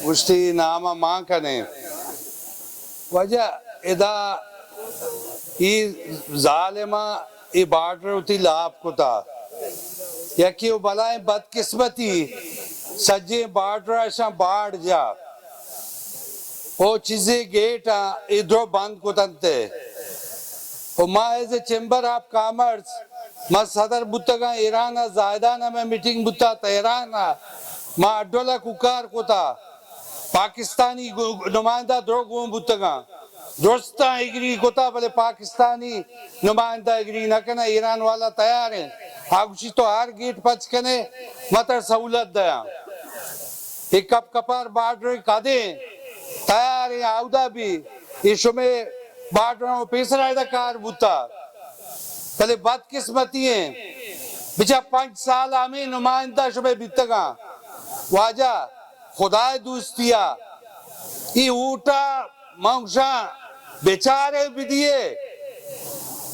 وشتی ناما ماں کنے وجہ ادا ای ظالمہ ای بارڈر ہوتی لاب کتا یکی وہ بلائیں بدقسمتی سجے بارڈر ایسا بارڈ جا وہ چیزیں گیٹا ادھر بند کتنتے وہ ماں ایسے چیمبر آف کامرس ماں صدر بودتا ایرانا زائدانا میں میٹنگ بودتا تیرانا ماں اڈولا ککار کتا پاکستانی نمائندہ دروگوں بودتا درستا اگری کتا بلے پاکستانی نمائندہ اگری نکنا ایران والا تیار ہیں آگوشی تو ہر گیٹ پچ کنے مطر سہولت دیا ایک کپ کپار بارڈر کھادے تیار ہیں آودہ بھی ایشو میں بارڈروں پیسر آئیدہ کار بوتا پہلے بدقسمتی ہیں بچہ 5 سال ہمیں نمائندہ شبہ بیتگا واجہ خدای دوستیا ای اوٹا منگشاں بیچارے بھی دیئے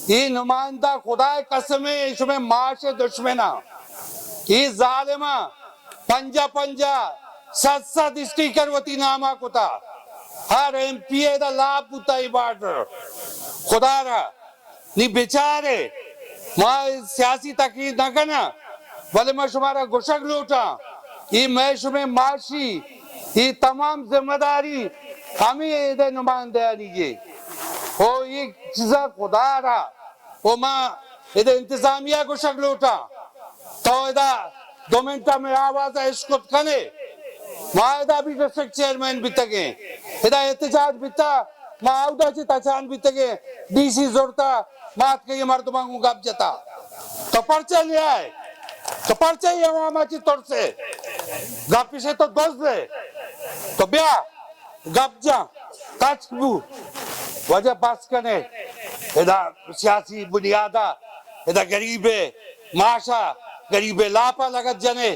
ای نمائندہ خدای قسمیں شبہ معاش دشمنہ ای ظالمہ پنجا 7 اسٹیکر وطی نامہ کتا ہر ایم پی اے دا لاب بوتا ای بارڈر خدا رہا نی بیچارے ماں سیاسی تقریر نہ کرنا بلے میں شمارا گشک لوٹا یہ میں شمیں معاشی یہ تمام ذمہ داری ہمیں ایدے نمائندہ لیجئے وہ یہ چیزا خدا رہا وہ ماں ایدے انتظامیہ گشک لوٹا تو ایدہ 2 منٹا میں آوازہ اشکت کنے ماں ایدہ بھی ڈسٹرکٹ چیئرمین بیتا گئے ایدہ احتجاج بیتا ماں آودہ چی تچان بیتا گئے ڈی سی زورتا مات کے یہ مردمان کو گپ جتا تو پرچہ لیا ہے تو پرچہ ہی عوامہ چی طور سے گپ پیشے تو دوست دے تو بیا گپ جا تاچ بو وجہ بس کنے ایدہ سیاسی بنیادہ ایدہ گریبے معاشا گریبے لاپا لگت جنے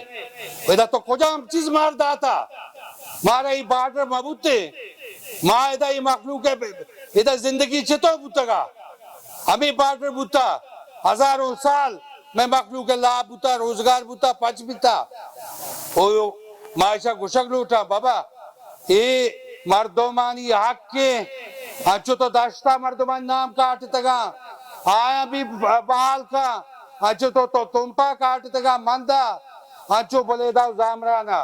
ایدہ تو کجا ہم چیز مار داتا مارا ہی بارڈر مبوتے ماں ایدہ ہی مخلوق ہے ایدہ زندگی چھتو بوتا گا ہمیں بارڈر بوتا 1000 سال میں مخلوق اللہ بوتا روزگار بوتا پچ بیتا معاشہ گشک لوٹا بابا یہ مردمانی حق کے انچو تو داشتا مردمان نام کاٹتا گا آیا بھی بحال کا انچو تو تنپا کاٹتا گا مندہ انچو بلے دا زامرانا